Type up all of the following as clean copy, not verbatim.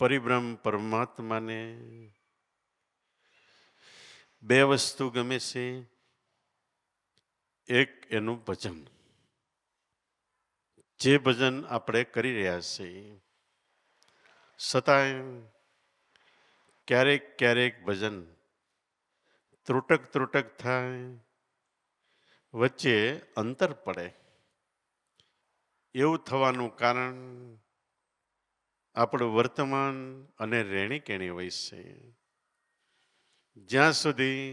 પરિબ્રહ્મ પરમાત્માને બે વસ્તુ ગમે છે. એક એનું ભજન, જે ભજન આપણે કરી રહ્યા છીએ, છતાંય ક્યારેક ક્યારેક ભજન ત્રુટક થાય, વચ્ચે અંતર પડે. એવું થવાનું કારણ આપણું વર્તમાન અને રહેણી કહેણી હોય છે. જ્યાં સુધી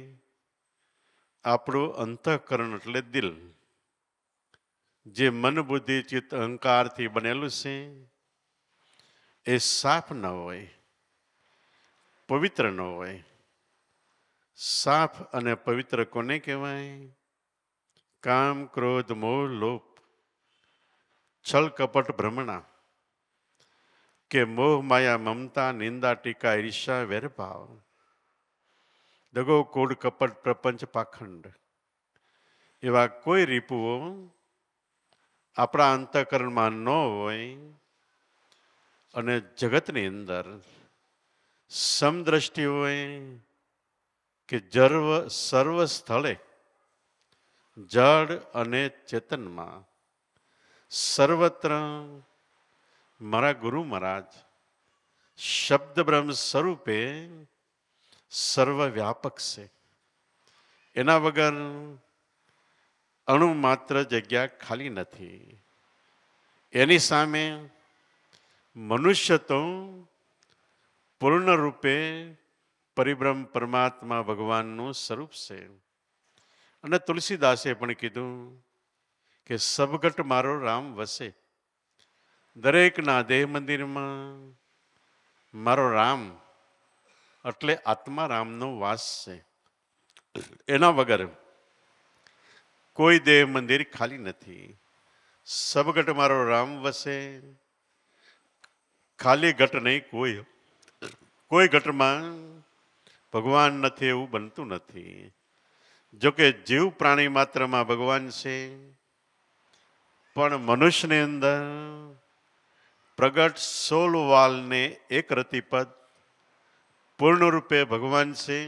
આપણું અંતઃકરણ એટલે દિલ, જે મન બુદ્ધિ ચિત્ત અહંકારથી બનેલું છે, એ સાફ ન હોય, પવિત્ર ન હોય. સાફ અને પવિત્ર કોને કહેવાય? કામ ક્રોધ મોહ લોભ છલ કપટ ભ્રમણા, કે મોહ માયા મમતા નિંદા ટીકા ઈર્ષા વેરભાવ, દગો કૂડ કપટ પ્રપંચ પાખંડ, એવા કોઈ રીપુઓ આપણા અંતઃકરણમાં ન હોય અને જગતની અંદર સમદ્રષ્ટિ હોય કે સર્વ સ્થળે જડ અને ચેતનમાં સર્વત્ર મારા ગુરુ મહારાજ શબ્દ બ્રહ્મ સ્વરૂપે સર્વવ્યાપક છે. એના વગર અણુ માત્ર જગ્યા ખાલી નથી. એની સામે મનુષ્ય તો પૂર્ણ રૂપે પરિબ્રહ્મ પરમાત્મા ભગવાનનું સ્વરૂપ છે. અને તુલસીદાસે પણ કીધું કે સબગટ મારો રામ વસે. દરેકના દેહ મંદિરમાં મારો રામ એટલે આત્મા રામનો વાસ છે. એના વગર કોઈ દેહ મંદિર ખાલી નથી. સબગટ મારો રામ વસે, ખાલી ઘટ નહીં, કોઈ ઘટમાં ભગવાન નથી એવું બનતું નથી. જોકે જીવ પ્રાણી માત્રમાં ભગવાન છે, પણ મનુષ્યની અંદર પ્રગટ 16 વાલને એક રતિપદ પૂર્ણ રૂપે ભગવાન છે.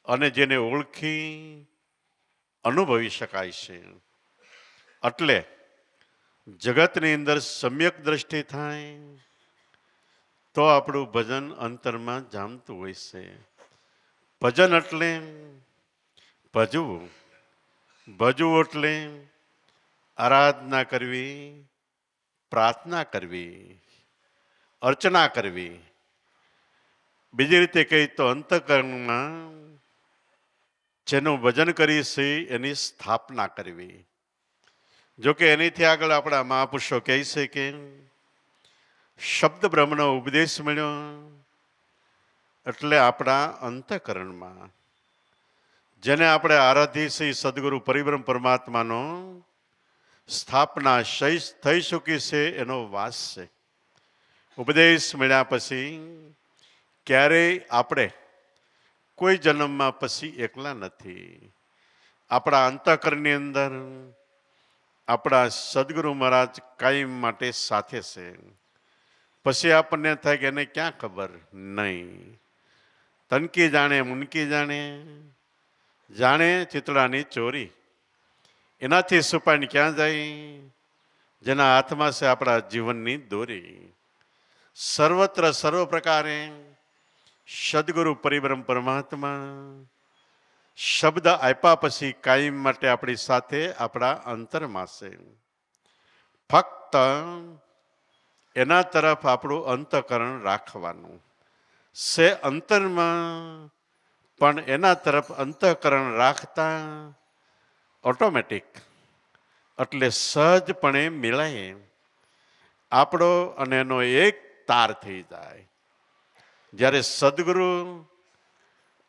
અને જેને ઓળખી અનુભવી શકાય છે. એટલે જગતની અંદર સમ્યક દ્રષ્ટિ થાય તો આપણું ભજન અંતરમાં જામતું હોય છે. ભજન એટલે ભજવું, ભજવું એટલે આરાધના કરવી, પ્રાર્થના કરવી, અર્ચના કરવી. બીજી રીતે કહી તો અંતઃકરણમાં જેનું ભજન કરી છે એની સ્થાપના કરવી. જોકે એનીથી આગળ આપણા મહાપુરુષો કહે છે કે શબ્દ બ્રહ્મનો ઉપદેશ મળ્યો એટલે આપણા અંતઃકરણમાં જેને આપણે આરાધીએ છીએ સદગુરુ પરિબ્રહ્મ પરમાત્માનો સ્થાપના થઈ ચૂકી છે, એનો વાસ છે. ઉપદેશ મળ્યા પછી ક્યારેય આપણે કોઈ જન્મમાં પછી એકલા નથી. આપણા અંતઃકરણની અંદર આપણા સદગુરુ મહારાજ કાયમ માટે સાથે છે. પછી આપણને થાય કે એને ક્યાં ખબર? નહીં. તનકી જાણે મુનકી જાણે, જાણે ચિતડાની ચોરી. એનાથી સુપાઈને ક્યાં જાય? જેના હાથમાં છે આપણા જીવનની દોરી. સર્વત્ર સર્વ પ્રકારે સદગુરુ પરિબ્રહ્મ પરમાત્મા શબ્દ આપ્યા પછી કાયમ માટે આપણી સાથે આપણા અંતરમાં છે. ફક્ત એના તરફ આપણું અંતઃકરણ રાખવાનું છે. અંતરમાં પણ એના તરફ અંતઃકરણ રાખતા ઓટોમેટિક એટલે સહજપણે મિલાય આપણો અને એનો એક તાર થઈ જાય. જ્યારે સદગુરુ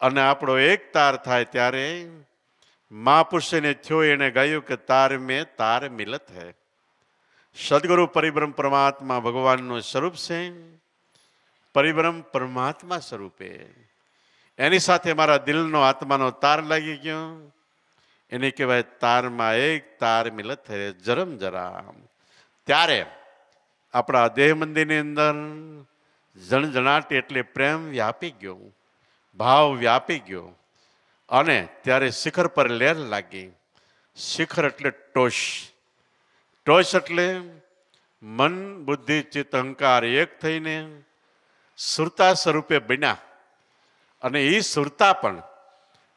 અને આપણો એક તાર થાય ત્યારે મહાપુરુષને થયો એને ગાયું કે તાર મેં તાર મિલત હૈ. સદગુરુ પરિબ્રહ્મ પરમાત્મા ભગવાનનું સ્વરૂપ છે. પરિબ્રહ્મ પરમાત્મા સ્વરૂપે એની સાથે મારા દિલનો આત્માનો તાર લાગી ગયો. એને કહેવાય તારમાં એક તાર મિલત હૈ જરમ જરા. ત્યારે આપણા દેહ મંદિરની અંદર જણજણાટ એટલે પ્રેમ વ્યાપી ગયો, ભાવ વ્યાપી ગયો, અને ત્યારે શિખર પર લહેર લાગી. શિખર એટલે ટોચ. ટોચ એટલે મન, બુદ્ધિ, ચિત્ત, અહંકાર એક થઈને સુરતા સ્વરૂપે બન્યા. અને એ સુરતા પણ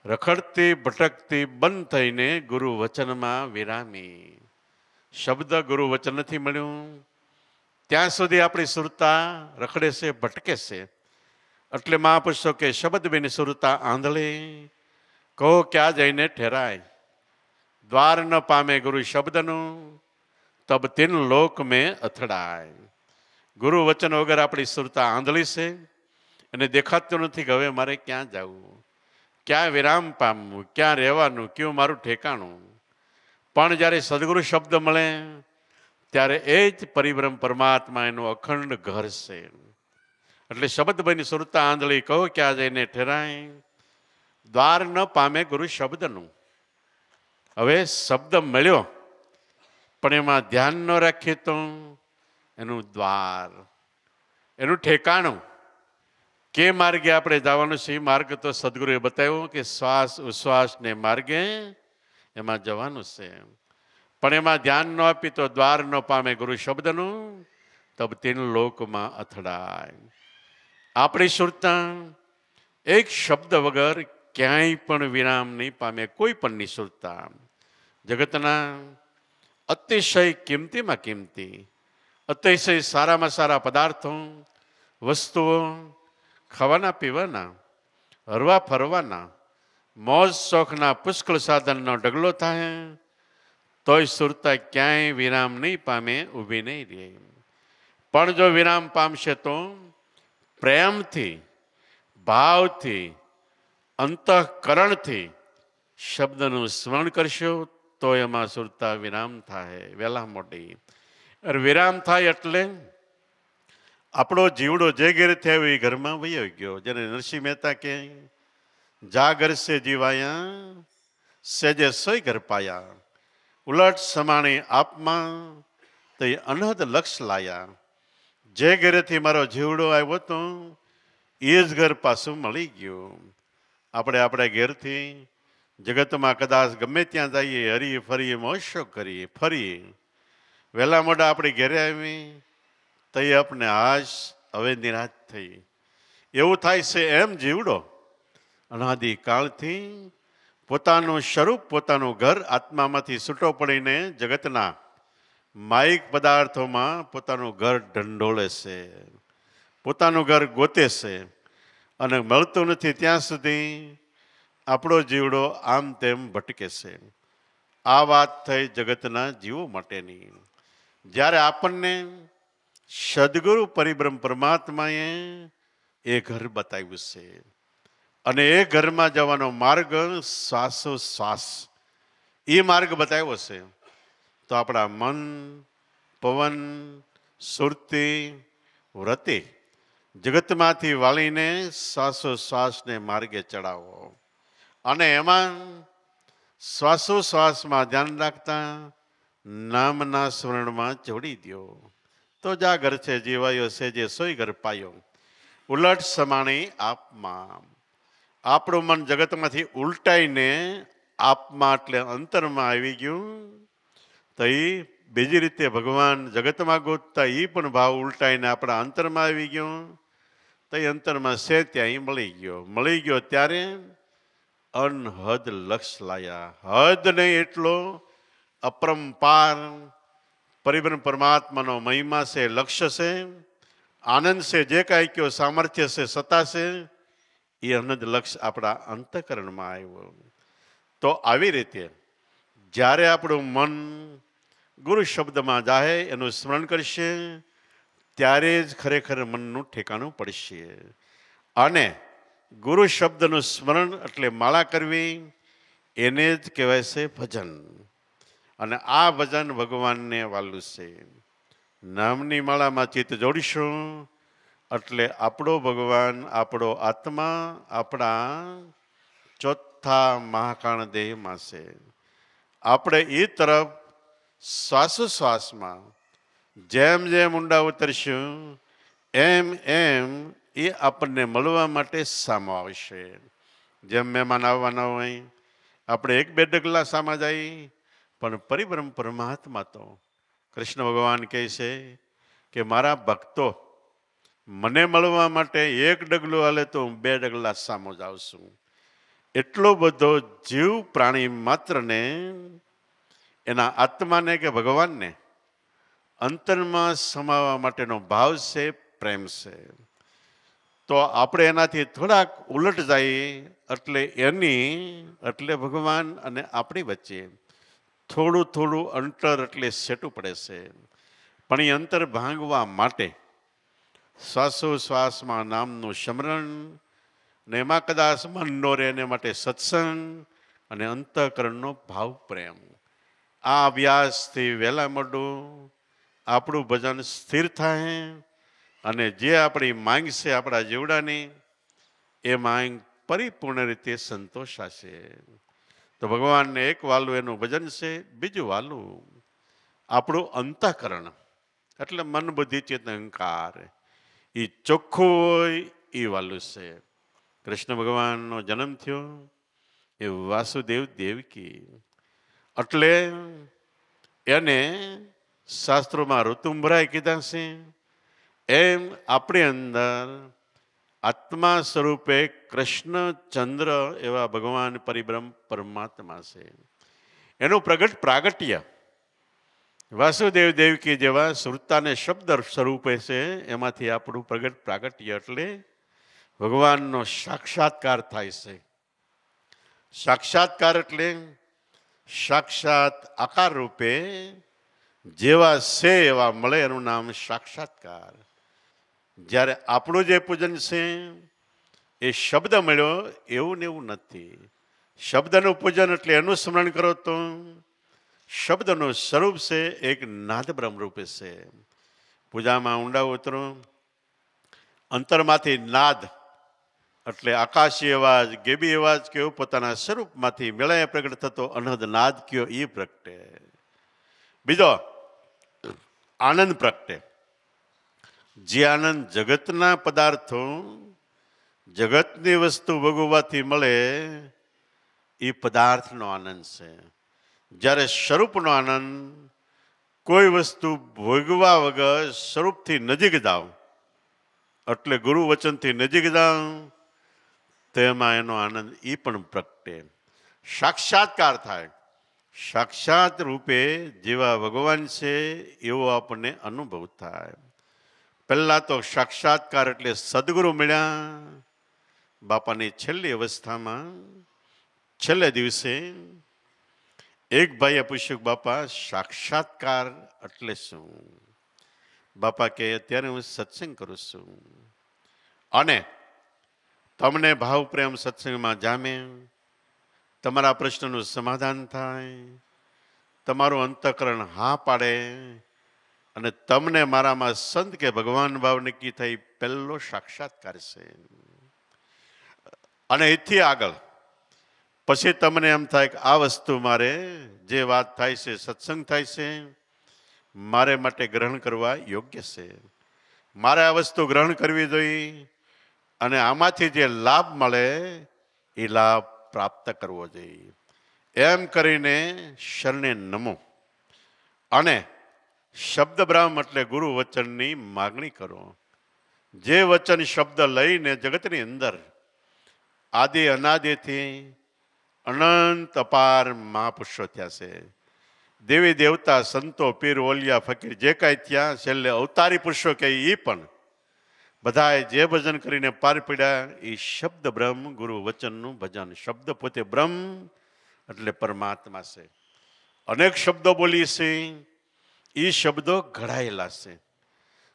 રખડતી ભટકતી બંધ થઈને ગુરુ વચનમાં વિરામી. શબ્દ ગુરુ વચન નથી મળ્યું ત્યાં સુધી આપણી સુરતા રખડે છે, ભટકે છે. એટલે મહાપુરુષો કે શબ્દ બિન સુરતા આંધળી, કહો ક્યાં જઈને ઠેરાય. દ્વાર ન પામે ગુરુ શબ્દનું, તબ તીન લોક મેં અથડાય. ગુરુ વચન વગર આપણી સુરતા આંધળી છે, અને દેખાતું નથી કે હવે મારે ક્યાં જવું, ક્યાં વિરામ પામવું, ક્યાં રહેવાનું, કયું મારું ઠેકાણું. પણ જ્યારે સદગુરુ શબ્દ મળે ત્યારે એ જ પરિબ્રહ્મ પરમાત્મા એનું અખંડ ઘર છે. એટલે શબ્દ બની સુરતા આંધળી, કહો ક્યાં જઈને ઠેરાય. દ્વાર ન પામે ગુરુ શબ્દનું. હવે શબ્દ મળ્યો પણ એમાં ધ્યાન ન રાખીએ તો એનું દ્વાર, એનું ઠેકાણું, કે માર્ગે આપણે જવાનું છે. એ માર્ગ તો સદગુરુએ બતાવ્યો કે શ્વાસ ઉશ્વાસ ને માર્ગે એમાં જવાનું છે. પણ એમાં ધ્યાન ન આપી તો દ્વાર ન પામે ગુરુ શબ્દનું, તબ તીન લોકમાં અથડાય. આપણી સુરતા એક શબ્દ વગર ક્યાંય પણ વિરામ નહીં પામે. કોઈ પણ નિસુરતા જગતના અતિશય કિંમતીમાં કિંમતી, અતિશય સારામાં સારા પદાર્થો, વસ્તુઓ, ખાવાના પીવાના, હરવા ફરવાના, મોજ શોખના પુષ્કળ સાધનનો ઢગલો થાય તોય સુરતા ક્યાંય વિરામ નહીં પામે, ઊભી નહીં રહે. પણ જો વિરામ પામશે તો પ્રેમથી, ભાવથી, અંતઃકરણથી શબ્દનું સ્મરણ કરશો તો એમાં સુરતા વિરામ થાય, વહેલા મોડી. વિરામ થાય એટલે આપણો જીવડો જે ઘેર થયો એ ઘરમાં વયો ગયો. જેને નરસિંહ મહેતા કે જા ઘર સે જીવાયા, સેજે સોય ઘર પાયા. ઉલટ સમાણી આપમાં તે અનહદ લક્ષ લાયા. જે ઘરેથી મારો જીવડો આવ્યો હતો એ જ ઘર પાછું મળી ગયું. આપણે આપણા ઘેરથી જગતમાં કદાચ ગમે ત્યાં જઈએ, હરીએ ફરીએ, મોજો કરીએ, ફરીએ, વહેલા મોડા આપણે ઘેરે આવી તો એ આપણે હાશ હવે નિરાશ થઈ. એવું થાય છે. એમ જીવડો અનાદિ કાળથી પોતાનું સ્વરૂપ, પોતાનું ઘર આત્મામાંથી છૂટો પડીને જગતના માયિક પદાર્થોમાં પોતાનું ઘર ઢંઢોળે છે, પોતાનું ઘર ગોતે છે, અને મળતું નથી ત્યાં સુધી આપણો જીવડો આમ તેમ ભટકે છે. આ વાત થઈ જગતના જીવો માટેની. જ્યારે આપણને સદગુરુ પરિબ્રહ્મ પરમાત્માએ એ ઘર બતાવ્યું છે, અને એ ઘરમાં જવાનો માર્ગ શ્વાસોશ્વાસ, એ માર્ગ બતાવ્યો છે, તો આપણા મન, પવન, સુરતી, વ્રતિ જગતમાંથી વાળીને શ્વાસોશ્વાસને માર્ગે ચડાવો. અને એમાં શ્વાસોશ્વાસમાં ધ્યાન રાખતા નામના સ્મરણમાં જોડી દો તો જા ઘર છે જીવાયો છે જે સોય ઘર પાયો. ઉલટ સમાણી આપમાં. આપણું મન જગતમાંથી ઉલટાઈને આપમાં એટલે અંતરમાં આવી ગયું તો એ બીજી રીતે ભગવાન જગતમાં ગોતતા એ પણ ભાવ ઉલટાઈને આપણા અંતરમાં આવી ગયો તો એ અંતરમાં છે ત્યાં એ મળી ગયો. મળી ગયો ત્યારે અનહદ લક્ષ લાયા. હદ નહીં એટલો અપરંપાર પરિબ્રહ્મ પરમાત્માનો મહિમા છે, લક્ષ્ય છે, આનંદ છે, જે કાંઈ કયો સામર્થ્ય છે, સત્તા છે, એ અનંત લક્ષ્ય આપણા અંતઃકરણમાં આવ્યો. તો આવી રીતે જ્યારે આપણું મન ગુરુ શબ્દમાં જાય, એનું સ્મરણ કરશે, ત્યારે જ ખરેખર મનનું ઠેકાણું પડશે. અને ગુરુ શબ્દનું સ્મરણ એટલે માળા કરવી, એને જ કહેવાય છે ભજન. અને આ ભજન ભગવાનને વાલું છે. નામની માળામાં ચિત્ત જોડીશું એટલે આપણો ભગવાન, આપણો આત્મા આપણા ચોથા મહાકાણ દેહમાં છે. આપણે એ તરફ શ્વાસોશ્વાસમાં જેમ જેમ ઊંડા ઉતરશું એમ એમ એ આપણને મળવા માટે સામો આવશે. જેમ મહેમાન આવવાના હોય, આપણે એક બે ડગલા સામા જાય, પણ પરિબ્રહ્મ પરમાત્મા તો કૃષ્ણ ભગવાન કહે છે કે મારા ભક્તો મને મળવા માટે એક ડગલું હાલે તો હું બે ડગલા સામો જાઉં છું. એટલો બધો જીવ પ્રાણી માત્રને એના આત્માને કે ભગવાનને અંતરમાં સમાવવા માટેનો ભાવ છે, પ્રેમ છે. તો આપણે એનાથી થોડાક ઉલટ જઈએ એટલે ભગવાન અને આપણી વચ્ચે થોડું થોડું અંતર એટલે સેટું પડે છે. પણ એ અંતર ભાંગવા માટે શ્વાસોશ્વાસમાં નામનું સ્મરણ, ને એમાં કદાચ મન નો રહે એને માટે સત્સંગ અને અંતઃકરણનો ભાવ પ્રેમ. આ અભ્યાસથી વહેલા મોડું આપણું ભજન સ્થિર થાય અને જે આપણી માંગ છે આપણા જીવડાની, એ માંગ પરિપૂર્ણ રીતે સંતોષાશે. તો ભગવાનને એક વાલું એનું ભજન છે, બીજું વાલું આપણું અંતઃકરણ એટલે મન બુદ્ધિ ચેતન અહંકાર એ ચોખ્ખું હોય એ વાલું છે. કૃષ્ણ ભગવાનનો જન્મ થયો એ વાસુદેવ દેવકી, એટલે એને શાસ્ત્રોમાં ઋતુંભરાય કીધા છે. એમ આપણી અંદર આત્મા સ્વરૂપે કૃષ્ણચંદ્ર એવા ભગવાન પરિબ્રહ્મ પરમાત્મા છે. એનું પ્રગટ પ્રાગટ્ય વાસુદેવ દેવકી જેવા શ્રુતાને શબ્દ સ્વરૂપે છે. એમાંથી આપણું પ્રગટ પ્રાગટ્ય એટલે ભગવાનનો સાક્ષાત્કાર થાય છે. સાક્ષાત્કાર એટલે સાક્ષાત આકાર રૂપે જેવા છે એવા મળે, એનું નામ સાક્ષાત્કાર. જ્યારે આપણું જે પૂજન છે એ શબ્દ મળ્યો એવું ને એવું નથી. શબ્દનું પૂજન એટલે એનું સ્મરણ કરો તો શબ્દનું સ્વરૂપ છે એક નાદ બ્રહ્મ રૂપે છે. પૂજામાં ઊંડા ઉતરો, અંતરમાંથી નાદ એટલે આકાશી અવાજ, ગેબી અવાજ કયો પોતાના સ્વરૂપમાંથી મેળાએ પ્રગટ થતો અનહદ નાદ કયો એ પ્રગટે. બીજો આનંદ પ્રગટે. જે આનંદ જગતના પદાર્થો, જગતની વસ્તુ ભોગવવાથી મળે એ પદાર્થનો આનંદ છે. જ્યારે સ્વરૂપનો આનંદ કોઈ વસ્તુ ભોગવા વગર સ્વરૂપથી નજીક જાઓ એટલે ગુરુ વચનથી નજીક જાઓ તેમાં એનો આનંદ એ પણ પ્રગટે. સાક્ષાત્કાર થાય. સાક્ષાત રૂપે જેવા ભગવાન છે એવો આપણને અનુભવ થાય. પહેલા તો સાક્ષાત્કાર એટલે સદગુરુ મળ્યા. બાપાની છેલ્લી અવસ્થામાં છેલ્લે દિવસે એક ભાઈએ પૂછ્યું, બાપા સાક્ષાત્કાર એટલે શું? બાપા કે અત્યારે હું સત્સંગ કરું છું અને તમને ભાવ પ્રેમ સત્સંગમાં જામે, તમારા પ્રશ્નનું સમાધાન થાય, તમારું અંતઃકરણ હા પાડે અને તમને મારામાં સંત કે ભગવાન ભાવ નક્કી થઈ, પહેલો સાક્ષાત્કાર છે. અને એથી આગળ પછી તમને એમ થાય કે આ વસ્તુ મારે જે વાત થાય છે, સત્સંગ થાય છે, મારે માટે ગ્રહણ કરવા યોગ્ય છે, મારે આ વસ્તુ ગ્રહણ કરવી જોઈએ અને આમાંથી જે લાભ મળે એ લાભ પ્રાપ્ત કરવો જોઈએ. એમ કરીને શરણે નમો અને શબ્દ બ્રહ્મ એટલે ગુરુ વચનની માગણી કરો. જે વચન શબ્દ લઈને જગતની અંદર આદિ અનાદિથી અનંત અપાર મહાપુરુષો થયા છે. દેવી દેવતા, સંતો, પીર, ઓલિયા, ફકીર જે કાંઈ થયા, છેલ્લે અવતારી પુરુષો કે એ પણ બધાએ જે ભજન કરીને પાર પડ્યા એ શબ્દ બ્રહ્મ ગુરુ વચનનું ભજન. શબ્દ પોતે બ્રહ્મ એટલે પરમાત્મા છે. અનેક શબ્દો બોલી છે, એ શબ્દો ઘડાયેલા છે.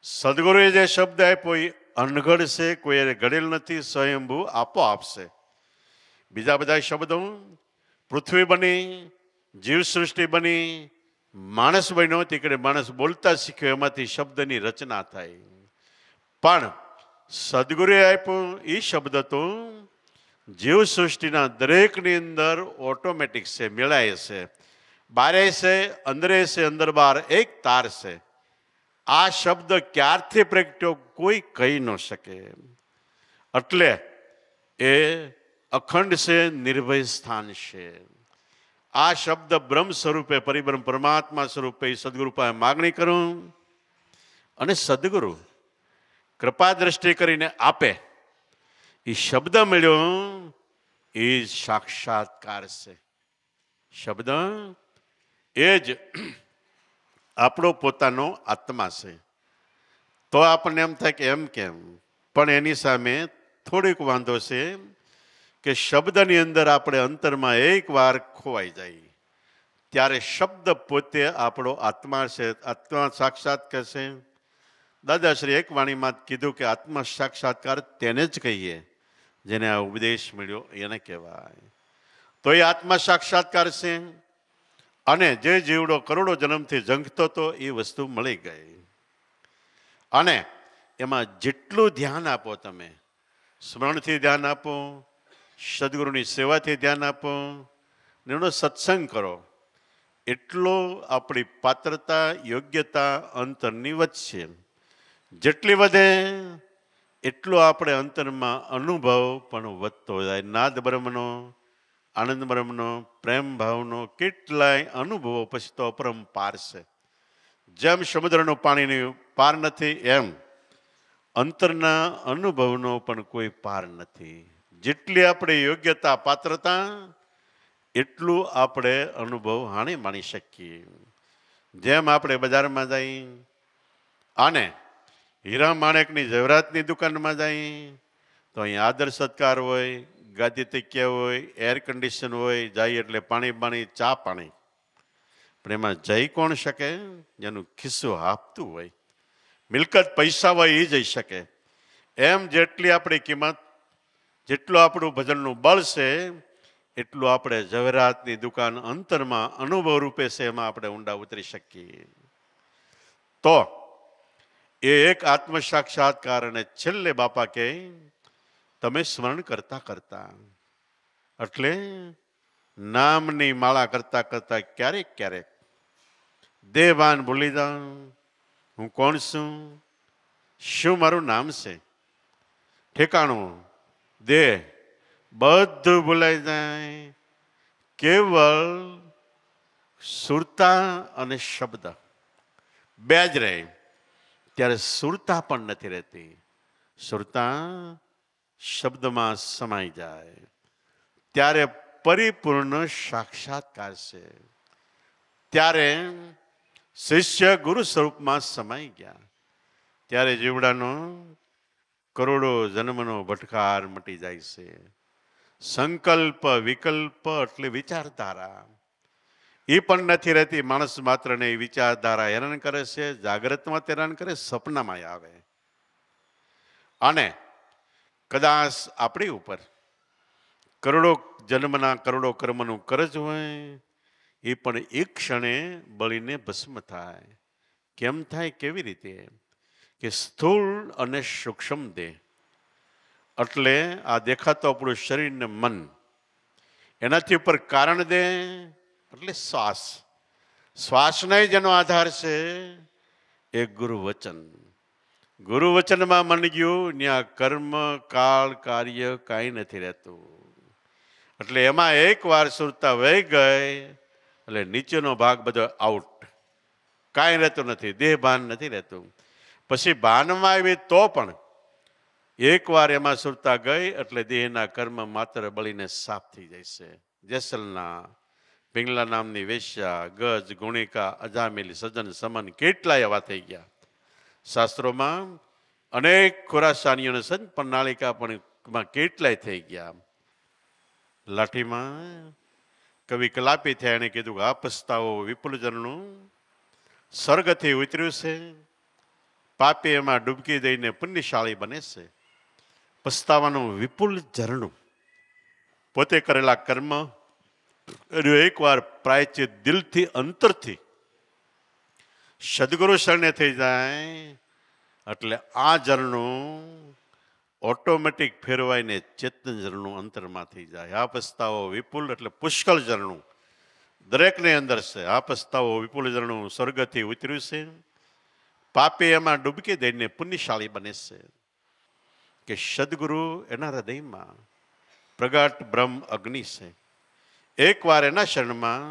સદગુરુએ જે શબ્દ આપ્યો એ અનઘડ છે, કોઈ ઘડેલ નથી, સ્વયંભૂ આપોઆપ છે. બીજા બધા શબ્દો પૃથ્વી બની, જીવ સૃષ્ટિ બની, માણસ બન્યો તીકડે માણસ બોલતા શીખ્યો, એમાંથી શબ્દની રચના થાય. પણ સદગુરુએ આપ્યું એ શબ્દ તો જીવ સૃષ્ટિના દરેકની અંદર ઓટોમેટિક છે, મેળાય છે. બારે છે, અંદરે છે, અંદર બાર એક તાર છે. આ શબ્દ ક્યારથી પ્રગટ્યો કોઈ કહી ન શકે. એટલે એ અખંડ છે, નિર્ભય સ્થાન છે. આ શબ્દ બ્રહ્મ સ્વરૂપે પરિબ્રહ્મ પરમાત્મા સ્વરૂપે સદગુરુ પાસે માગણી કરું અને સદગુરુ કૃપા દ્રષ્ટિ કરીને આપે. એ શબ્દ મળ્યો એ સાક્ષાત્કાર છે. શબ્દ એ જ આપણો પોતાનો આત્મા છે. તો આપણને એમ થાય કે એમ કેમ, પણ એની સામે થોડીક વાંધો છે કે શબ્દની અંદર આપણે અંતરમાં એક વાર ખોવાઈ જાય ત્યારે શબ્દ પોતે આપણો આત્મા છે. આત્મા સાક્ષાત કહેશે. દાદાશ્રી એક વાણીમાં કીધું કે આત્મા સાક્ષાત્કાર તેને જ કહીએ જેને આ ઉપદેશ મળ્યો એને કહેવાય. તો એ આત્મા સાક્ષાત્કાર છે. અને જે જીવડો કરોડો જન્મથી ઝંખતો હતો એ વસ્તુ મળી ગઈ. અને એમાં જેટલું ધ્યાન આપો, તમે સ્મરણથી ધ્યાન આપો, સદગુરુની સેવાથી ધ્યાન આપો, એનો સત્સંગ કરો, એટલો આપણી પાત્રતા યોગ્યતા અંતરની વધશે. જેટલી વધે એટલો આપણે અંતરમાં અનુભવ પણ વધતો જાય. નાદ બ્રહ્મનો, આનંદ બ્રહ્મનો, પ્રેમ ભાવનો કેટલાય અનુભવો પછી તો અપરંપાર છે. જેમ સમુદ્રનું પાણીની પાર નથી એમ અંતરના અનુભવનો પણ કોઈ પાર નથી. જેટલી આપણે યોગ્યતા પાત્રતા એટલું આપણે અનુભવ હાણી માણી શકીએ. જેમ આપણે બજારમાં જઈ અને હીરા માણેકની જવરાતની દુકાનમાં જઈ તો અહીં આદર સત્કાર હોય, ગાદી તકિયા હોય, એર કન્ડિશન હોય, જાય એટલે પાણી ચા પાણી. પણ એમાં જઈ કોણ શકે? જેનું ખિસ્સું હાંફતું હોય. મિલકત પૈસા હોય એ જઈ શકે. એમ જેટલી આપણી કિંમત, જેટલું આપણું ભજનનું બળ છે એટલું આપણે ઝવેરાતની દુકાન અંતરમાં અનુભવ રૂપે છે એમાં આપણે ઊંડા ઉતરી શકીએ. તો એ એક આત્મ સાક્ષાત્કાર. અને છેલ્લે બાપા કહે તમે સ્મરણ કરતા કરતા, એટલે નામની માળા કરતા કરતા ક્યારેક ક્યારેક દેહભાન ભૂલી જાઉં. હું કોણ છું, શું મારું નામ છે, ઠેકાણું, દેહ બધું ભૂલાઈ જાય. કેવળ સુરતા અને શબ્દ બે જ રહે. ત્યારે સુરતા પણ નથી રહેતી. સુરતા શબ્દમાં સમાઈ જાય ત્યારે પરિપૂર્ણ સાક્ષાત્કાર છે. ત્યારે શિષ્ય ગુરુ સ્વરૂપમાં સમાઈ ગયા. ત્યારે જીવડાનો કરોડો જન્મનો ભટકાર મટી જાય છે. સંકલ્પ વિકલ્પ એટલે વિચારધારા એ પણ નથી રહેતી. માણસ માત્રને એ વિચારધારા હેરાન કરે છે. જાગ્રતમાં હેરાન કરે, સપનામાં આવે. અને કદાચ આપણી ઉપર કરોડો જન્મના કરોડો કર્મનું કરજ હોય એ પણ એક ક્ષણે બળીને ભસ્મ થાય. કેમ થાય? કેવી રીતે? કે સ્થૂળ અને સૂક્ષ્મ દેહ એટલે આ દેખાતો આપણું શરીર ને મન, એનાથી ઉપર કારણ દે એટલે શ્વાસ. શ્વાસના જેનો આધાર છે એ ગુરુ વચન. ગુરુ વચનમાં મન ગયું, ત્યાં કર્મ કાળ કાર્ય કાંઈ નથી રહેતું. એટલે એમાં એક વાર સુરતા વહી ગઈ એટલે નીચેનો ભાગ બધો આઉટ, કાંઈ રહેતું નથી, દેહ ભાન નથી રહેતું. પછી ભાનમાં આવી તો પણ એક વાર એમાં સુરતા ગઈ એટલે દેહના કર્મ માત્ર બળીને સાફ થઈ જાય છે. જેસલના પિંગલા નામની વેશ્યા, ગજ, ગુણિકા, અજામેલી, સજન, સમન કેટલાય એવા થઈ ગયા. શાસ્ત્રોમાં અનેક ખુરાસાનીઓને સંત પ્રણાલિકા પણ કેટલાય થઈ ગયા. લાઠીમાં કવિ કલાપી થયા, એને કીધું કે આ પસ્તાવો વિપુલજનનું સ્વર્ગથી ઉતર્યું છે. પાપી એમાં ડૂબકી દઈને પુણ્યશાળી બને છે. પસ્તાવાનું વિપુલ ઝરણું પોતે કરેલા કર્મ એકવાર પ્રાયચિત દિલથી અંતરથી સદગુરુ શરણે થઈ જાય એટલે આ ઝરણું ઓટોમેટિક ફેરવાઈને ચેતન ઝરણું અંતરમાં થઈ જાય. આ પસ્તાવો વિપુલ એટલે પુષ્કળ ઝરણું દરેકને અંદર છે. આ પસ્તાવો વિપુલ ઝરણું સ્વર્ગથી ઉતર્યું છે. પાપી એમાં ડૂબકી દઈને પુણ્યશાળી બને છે કે સદગુરુ એના હૃદયમાં પ્રગટ બ્રહ્મ અગ્નિ છે. એકવાર એના શરણમાં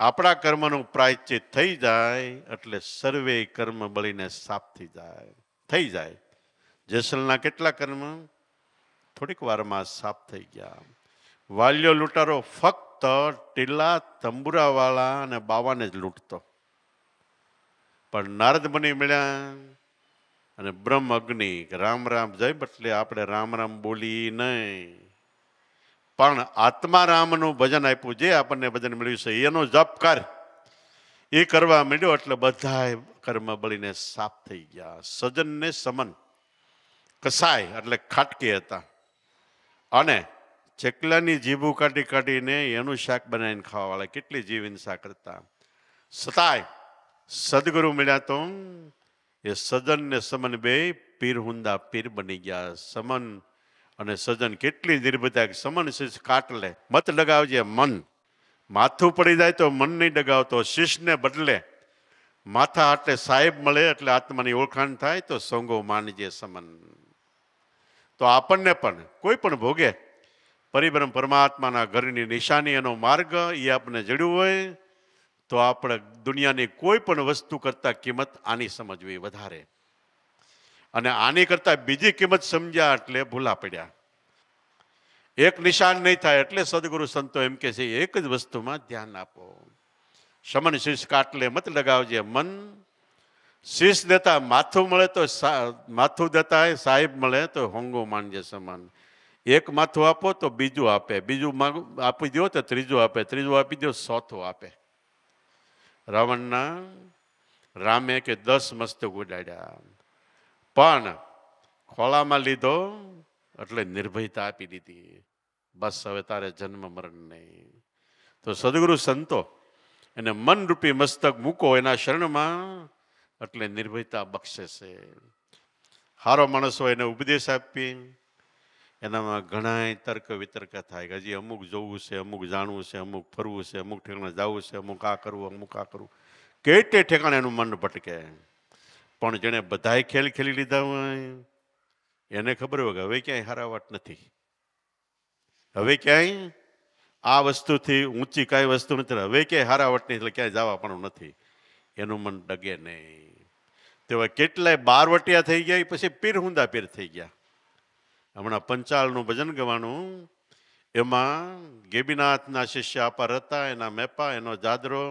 આપણા કર્મનું પ્રાયશ્ચિત થઈ જાય એટલે સર્વે કર્મ બળીને સાફ થઈ જાય. જેસલના કેટલા કર્મ થોડીક વારમાં સાફ થઈ ગયા. વાલ્યો લૂંટારો ફક્ત ટીલા તંબુરાવાળા અને બાવાને જ લૂંટતો, પણ નારદ મુનિ મળ્યા અને બ્રહ્મ અગ્નિ રામ રામ જય બટલે આપણે રામ રામ બોલી નહીં, પણ આત્મા રામનું ભજન આપ્યું, જે આપણને ભજન મળ્યું છે એનો જપ કર. એ કરવા માંડ્યો એટલે બધા કર્મ બળીને સાફ થઈ ગયા. સજનને સમન કસાય એટલે ખાટકી હતા અને ચકલાની જીભું કાઢી કાઢીને એનું શાક બનાવીને ખાવાવાળા કેટલી જીવ હિંસા કરતા. સતાય સદગુરુ મળ્યા તો એ સજન ને સમન બે પીર હુંદા પીર બની ગયા. સમન અને સજન કેટલી નિર્ભયતા. સમન શીશ કાટ લે, મત ડગાવજે મન. માથું પડી જાય તો મન નહીં ડગાવતો. શીશને બદલે માથા આટલે સાહેબ મળે એટલે આત્માની ઓળખાણ થાય તો સોંગો માનજે સમન. તો આપણને પણ કોઈ પણ ભોગે પરિબ્રહ્મ પરમાત્માના ઘરની નિશાની એનો માર્ગ એ આપણને જડ્યું હોય તો આપણે દુનિયાની કોઈ પણ વસ્તુ કરતા કિંમત આની સમજવી વધારે. અને આની કરતા બીજી કિંમત સમજ્યા એટલે ભૂલા પડ્યા. એક નિશાન નહીં થાય એટલે સદગુરુ સંતો એમ કે છે એક જ વસ્તુમાં ધ્યાન આપો. શમન શીશ કાટલે મત લગાવજે મન. શીશ દેતા માથું મળે તો માથું દેતા સાહેબ મળે તો હોંગો માનજે સમાન. એક માથું આપો તો બીજું આપે, બીજું આપી દો તો ત્રીજું આપે, ત્રીજું આપી દો ચોથું આપે. રાવણના રામે કે 10 મસ્તક ઉડાડ્યા પણ ખોળામાં લીધો એટલે નિર્ભયતા આપી દીધી. બસ હવે તારે જન્મ મરણ નહીં. તો સદગુરુ સંતો એને મનરૂપી મસ્તક મૂકો એના શરણમાં એટલે નિર્ભયતા બક્ષે છે. હારો માણસો એને ઉપદેશ આપી એનામાં ઘણા તર્ક વિતર્ક થાય કે હજી અમુક જોવું છે, અમુક જાણવું છે, અમુક ફરવું છે, અમુક ઠેકાણે જવું છે, અમુક આ કરવું, અમુક આ કરવું. કેટલે ઠેકાણે એનું મન ભટકે. પણ જેને બધાય ખેલ ખેલી લીધા હોય એને ખબર હોય કે હવે ક્યાંય હારાવટ નથી, હવે ક્યાંય આ વસ્તુથી ઊંચી કાંઈ વસ્તુ નથી, હવે ક્યાંય હારાવટ નહીં, એટલે ક્યાંય જવા પણ નથી. એનું મન ડગે નહીં. તેવા કેટલાય બારવટિયા થઈ ગયા પછી પીર હુંદા પીર થઈ ગયા. હમણાં પંચાળનું ભજન ગવાનું એમાં ગેબીનાથના શિષ્ય અપાર હતા, એના મેપા, એનો જાદરો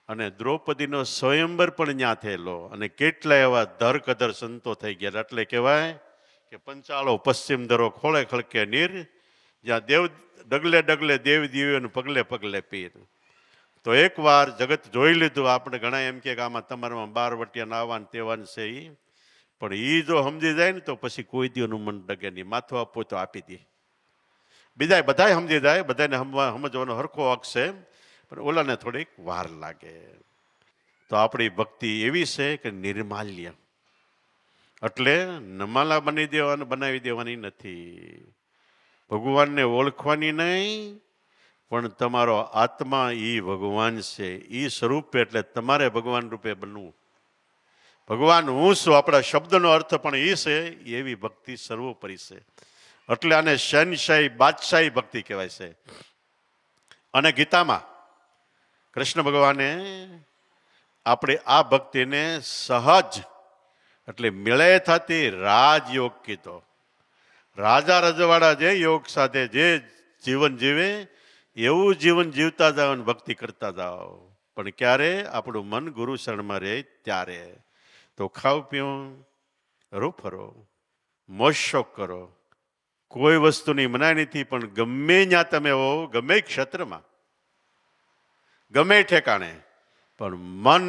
અને દ્રૌપદીનો સ્વયંવર પણ ત્યાં થયેલો અને કેટલા એવા ધર કધર સંતો થઈ ગયા. એટલે કહેવાય કે પંચાળો પશ્ચિમ ધરો ખોળે ખળકે નીર, જ્યાં દેવ ડગલે ડગલે દેવ દીવીઓને પગલે પગલે પીર. તો એકવાર જગત જોઈ લીધું. આપણે ઘણા એમ કે આમાં તમારામાં બારવટિયા નાવાન તેવાન છે એ, પણ એ જો સમજી જાય ને તો પછી કોઈ દીવનું મન ડગે નહીં. માથું આપવું તો આપી દે. બીજા બધાય સમજી જાય, બધાને સમજવાનો હરખો હક છે, પણ ઓલાને થોડીક વાર લાગે. તો આપણી ભક્તિ એવી છે કે નિર્માલ્ય, એટલે નમાલા બનાવી દેવાની નથી. ભગવાનને ઓળખવાની નહીં, પણ તમારો આત્મા એ ભગવાન છે, એ સ્વરૂપ એટલે તમારે ભગવાન રૂપે બનવું. ભગવાન હું છું આપણા શબ્દનો અર્થ પણ એ છે. એવી ભક્તિ સર્વોપરી છે. એટલે આને શહેનશાહી બાદશાહી ભક્તિ કહેવાય છે. અને ગીતામાં કૃષ્ણ ભગવાને આપણે આ ભક્તિને સહજ એટલે મેળે થતી રાજયોગ કીધો. રાજા રજવાડા જે યોગ સાથે જે જીવન જીવે એવું જીવન જીવતા જાઓ અને ભક્તિ કરતા જાઓ. પણ ક્યારે? આપણું મન ગુરુ શરણમાં રહે ત્યારે. તો ખાવ પીઓ, હરો ફરો, મોજ શોખ કરો, કોઈ વસ્તુની મનાઈ નથી. પણ ગમે ત્યાં તમે હો, ગમે ક્ષેત્રમાં, ગમે ઠેકાણે, પણ મન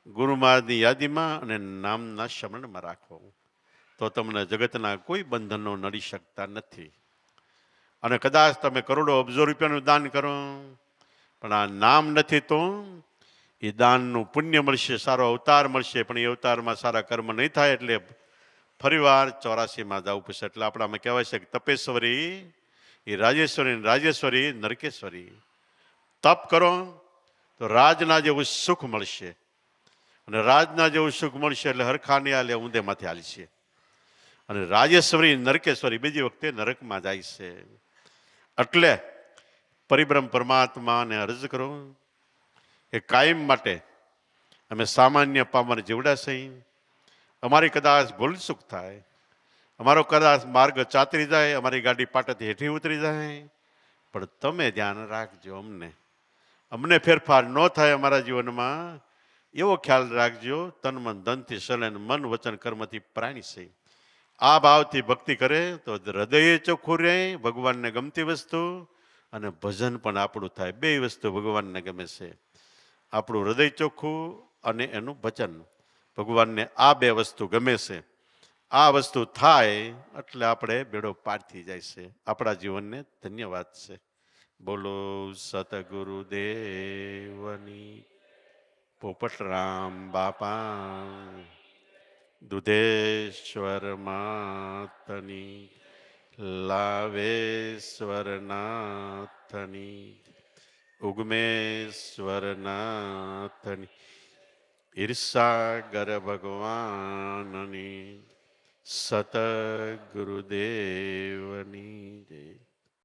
ગુરુ મહારાજની યાદીમાં અને નામના સ્મરણમાં રાખો તો તમને જગતના કોઈ બંધનો નડી શકતા નથી. અને કદાચ તમે કરોડો અબજો રૂપિયાનું દાન કરો પણ આ નામ નથી તો એ દાનનું પુણ્ય મળશે, સારો અવતાર મળશે, પણ એ અવતારમાં સારા કર્મ નહીં થાય એટલે ફરીવાર 84માં જવું પડશે. એટલે આપણામાં કહેવાય છે કે તપેશ્વરી એ રાજેશ્વરી નરકેશ્વરી. તપ કરો તો રાજના જેવું સુખ મળશે અને રાજના જેવું સુખ મળશે એટલે હરખાને હાલે ઊંધેમાંથી હાલશે. અને રાજેશ્વરી નરકેશ્વરી બીજી વખતે નરકમાં જાય છે. એટલે પરિબ્રહ્મ પરમાત્માને અરજ કરો કે કાયમ માટે અમે સામાન્ય પામર જીવડા છીએ. અમારી કદાચ ભૂલ ચૂક થાય, અમારો કદાચ માર્ગ ચાતરી જાય, અમારી ગાડી પાટાથી હેઠી ઉતરી જાય, પણ તમે ધ્યાન રાખજો. અમને ફેરફાર ન થાય અમારા જીવનમાં એવો ખ્યાલ રાખજો. તન મન ધનથી સલન, મન વચન કર્મથી પ્રાણી છે. આ ભાવથી ભક્તિ કરે તો હૃદય ચોખ્ખું રહે, ભગવાનને ગમતી વસ્તુ અને ભજન પણ આપણું થાય. બે વસ્તુ ભગવાનને ગમે છે, આપણું હૃદય ચોખ્ખું અને એનું ભજન. ભગવાનને આ બે વસ્તુ ગમે છે. આ વસ્તુ થાય એટલે આપણે બેડો પાર થઈ જાય છે. આપણા જીવનને ધન્યવાદ છે. બોલો સતગુરુદેવની. પોપટરામ બાપા, દુધેશ્વર માતની, લાવેશ્વર નાથની, ઉગમેશ્વર નાથની, ઈર્ષાગર ભગવાનની, સતગુરુદેવની જય.